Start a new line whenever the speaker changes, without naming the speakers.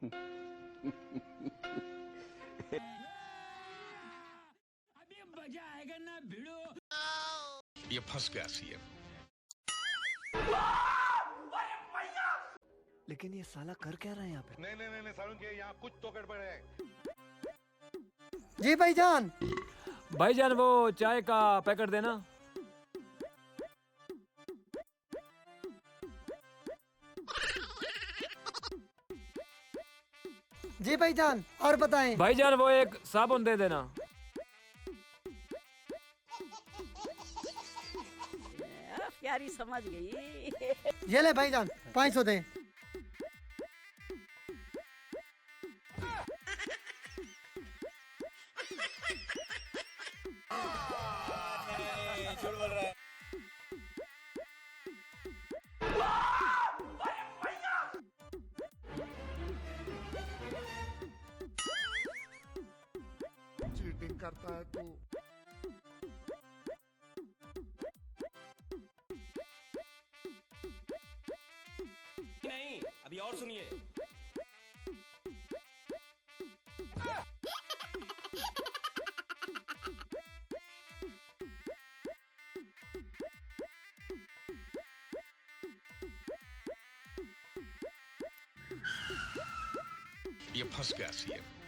अभी मजा आएगा ना भिड़ो।
ये फंस गया सीएम।
लेकिन ये साला कर क्या रहा है यहाँ पे?
नहीं सारुण के यहाँ कुछ तो गड़बड़ है।
जी भाईजान।
भाईजान वो चाय का पैकेट देना।
जी भाईजान, और बताएं।
भाईजान वो एक साबुन दे देना।
प्यारी समझ गई।
ये ले भाईजान, 500 दे।
झूठ बोल रहा है।
चीटिंग करता है तू।
नहीं, अभी और सुनिए।
ये फंस गया सीएम।